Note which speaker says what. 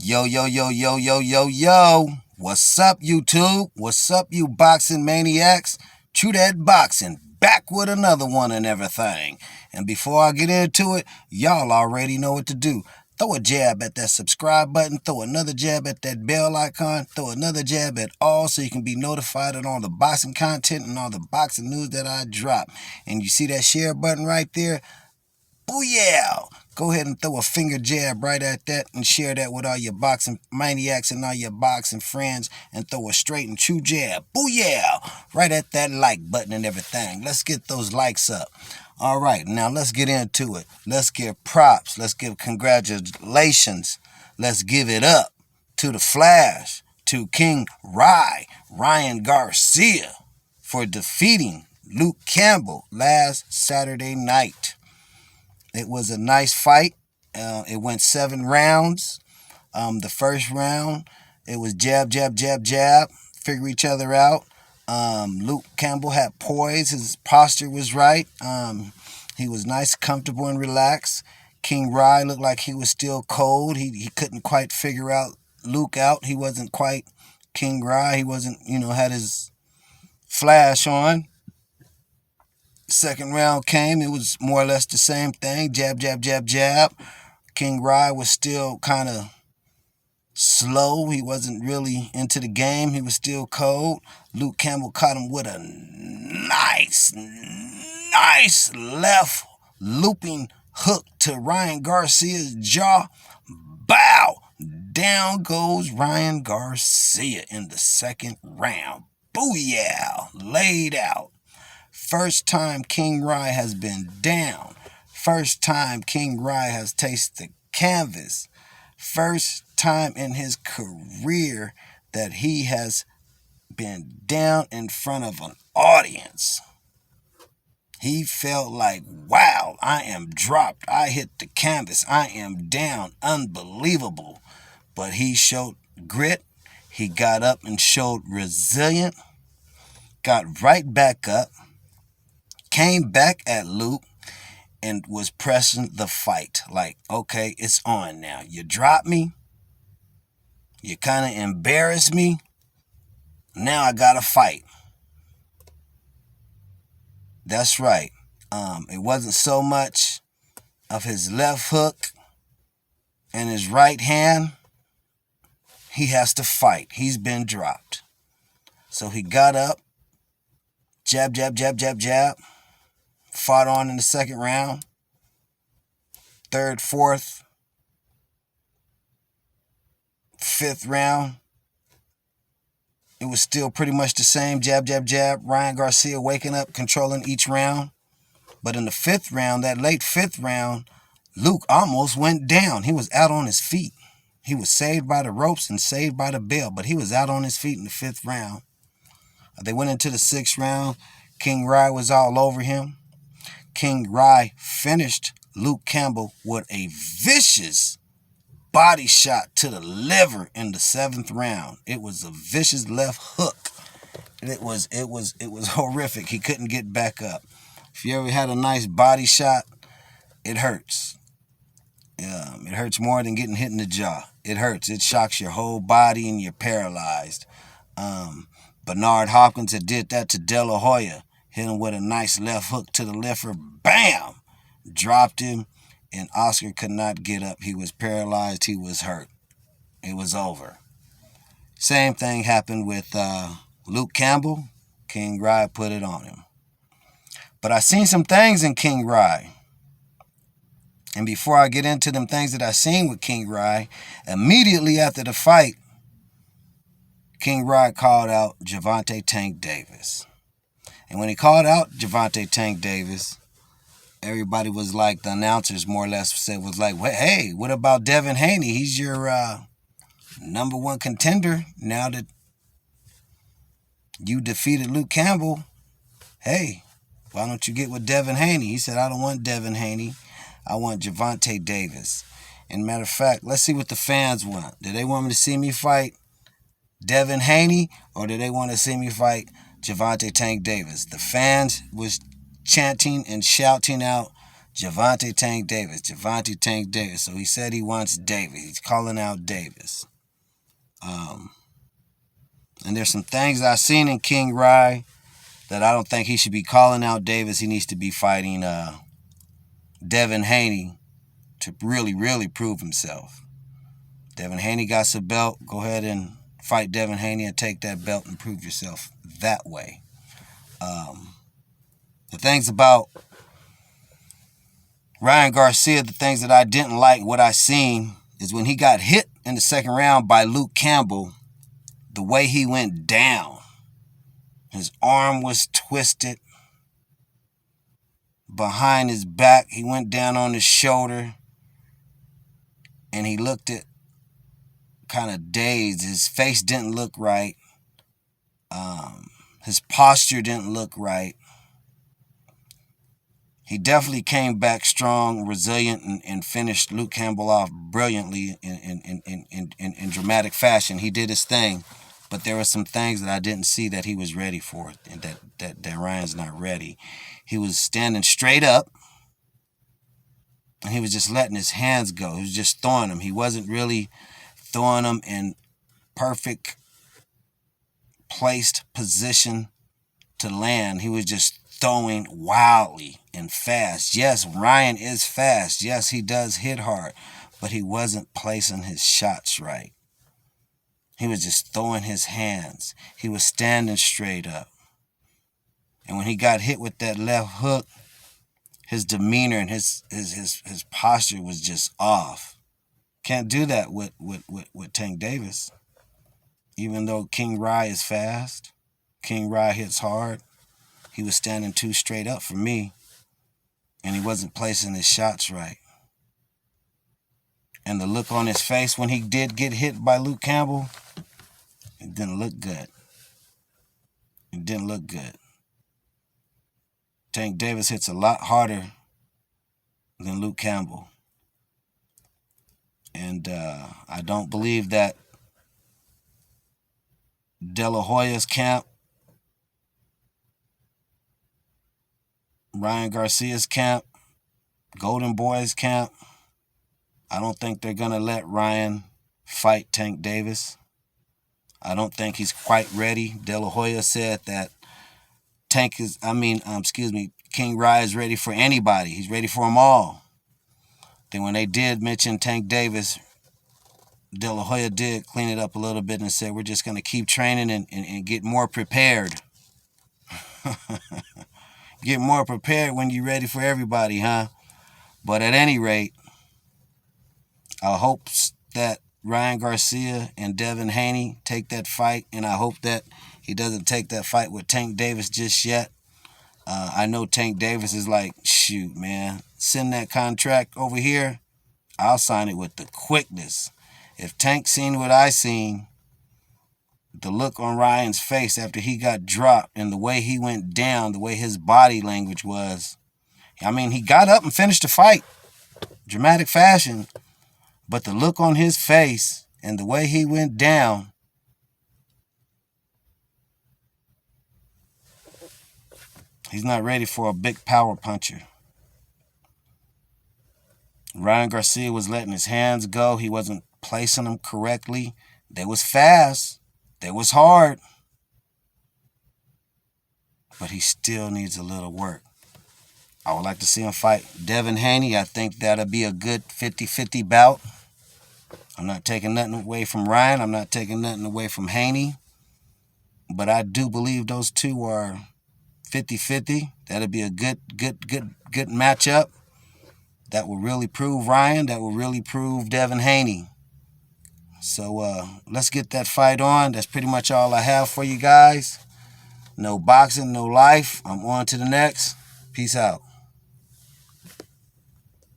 Speaker 1: Yo, yo, yo, yo, yo, yo, yo. What's up, YouTube? What's up, you boxing maniacs? True that boxing. Back with another one and everything. And before I get into it, y'all already know what to do. Throw a jab at that subscribe button. Throw another jab at that bell icon. Throw another jab at all so you can be notified on all the boxing content and all the boxing news that I drop. And you see that share button right there? Booyah! Go ahead and throw a finger jab right at that and share that with all your boxing maniacs and all your boxing friends and throw a straight and true jab. Booyah! Right at that like button and everything. Let's get those likes up. All right, now let's get into it. Let's give props. Let's give congratulations. Let's give it up to the Flash, to King Ryan Garcia, for defeating Luke Campbell last Saturday night. It was a nice fight. It went 7 rounds. The first round, it was jab, jab, jab, jab. Figure each other out. Luke Campbell had poise. His posture was right. He was nice, comfortable, and relaxed. King Rye looked like he was still cold. He couldn't quite figure out Luke out. He wasn't quite King Rye. He wasn't, had his flash on. Second round came. It was more or less the same thing. Jab, jab, jab, jab. King Rye was still kind of slow. He wasn't really into the game. He was still cold. Luke Campbell caught him with a nice left looping hook to Ryan Garcia's jaw. Bow! Down goes Ryan Garcia in the second round. Booyah! Laid out. First time King Rye has been down. First time King Rye has tasted the canvas. First time in his career that he has been down in front of an audience. He felt like, wow, I am dropped. I hit the canvas. I am down. Unbelievable. But he showed grit. He got up and showed resilience. Got right back up. Came back at Luke and was pressing the fight. Like, okay, it's on now. You dropped me. You kind of embarrassed me. Now I got to fight. That's right. It wasn't so much of his left hook and his right hand. He has to fight. He's been dropped. So he got up. Jab, jab, jab, jab, jab. Fought on in the second round. Third, fourth, fifth round. It was still pretty much the same. Jab, jab, jab. Ryan Garcia waking up, controlling each round. But in the fifth round, that late fifth round, Luke almost went down. He was out on his feet. He was saved by the ropes and saved by the bell, but he was out on his feet in the fifth round. They went into the sixth round. King Rye was all over him. King Rye finished Luke Campbell with a vicious body shot to the liver in the seventh round. It was a vicious left hook. It was horrific. He couldn't get back up. If you ever had a nice body shot, it hurts. It hurts more than getting hit in the jaw. It hurts. It shocks your whole body and you're paralyzed. Bernard Hopkins had did that to De La Hoya. Hit him with a nice left hook to the liver. Bam! Dropped him, and Oscar could not get up. He was paralyzed. He was hurt. It was over. Same thing happened with Luke Campbell. King Rye put it on him. But I seen some things in King Rye. And before I get into them things that I seen with King Rye, immediately after the fight, King Rye called out Gervonta Tank Davis. And when he called out Gervonta Tank Davis, everybody was like, the announcers more or less said, was like, well, hey, what about Devin Haney? He's your number one contender now that you defeated Luke Campbell. Hey, why don't you get with Devin Haney? He said, I don't want Devin Haney. I want Gervonta Davis. And matter of fact, let's see what the fans want. Do they want me to see me fight Devin Haney, or do they want to see me fight Gervonta Tank Davis? The fans was chanting and shouting out Gervonta Tank Davis. Gervonta Tank Davis. So he said he wants Davis. He's calling out Davis. And there's some things I've seen in King Rye that I don't think he should be calling out Davis. He needs to be fighting Devin Haney to really, really prove himself. Devin Haney got some belt. Go ahead and fight Devin Haney and take that belt and prove yourself that way. The things about Ryan Garcia, the things that I didn't like, what I seen, is when he got hit in the second round by Luke Campbell, the way he went down. His arm was twisted behind his back. He went down on his shoulder, and he looked at kind of dazed. His face didn't look right. His posture didn't look right. He definitely came back strong, resilient, and finished Luke Campbell off brilliantly in dramatic fashion. He did his thing, but there were some things that I didn't see that he was ready for, and that Ryan's not ready. He was standing straight up, and he was just letting his hands go. He was just throwing them. He wasn't really throwing them in perfect placed position to land. He was just throwing wildly and fast. Yes, Ryan is fast. Yes, he does hit hard, but he wasn't placing his shots right. He was just throwing his hands. He was standing straight up. And when he got hit with that left hook, his demeanor and his posture was just off. Can't do that with Tank Davis. Even though King Rye is fast, King Rye hits hard, he was standing too straight up for me, and he wasn't placing his shots right. And the look on his face when he did get hit by Luke Campbell, it didn't look good. It didn't look good. Tank Davis hits a lot harder than Luke Campbell. And I don't believe that De La Hoya's camp, Ryan Garcia's camp, Golden Boy's camp, I don't think they're going to let Ryan fight Tank Davis. I don't think he's quite ready. De La Hoya said that King Rye is ready for anybody. He's ready for them all. Then when they did mention Tank Davis, De La Hoya did clean it up a little bit and said, we're just going to keep training and get more prepared. Get more prepared when you're ready for everybody, huh? But at any rate, I hope that Ryan Garcia and Devin Haney take that fight, and I hope that he doesn't take that fight with Tank Davis just yet. I know Tank Davis is like, shoot, man, send that contract over here. I'll sign it with the quickness. If Tank seen what I seen, the look on Ryan's face after he got dropped and the way he went down, the way his body language was. I mean, he got up and finished the fight. Dramatic fashion. But the look on his face and the way he went down, he's not ready for a big power puncher. Ryan Garcia was letting his hands go. He wasn't placing them correctly. They was fast. They was hard. But he still needs a little work. I would like to see him fight Devin Haney. I think that'll be a good 50-50 bout. I'm not taking nothing away from Ryan. I'm not taking nothing away from Haney. But I do believe those two are 50-50. That'll be a good matchup. That will really prove Ryan. That will really prove Devin Haney. So let's get that fight on. That's pretty much all I have for you guys. No boxing, no life. I'm on to the next. Peace out.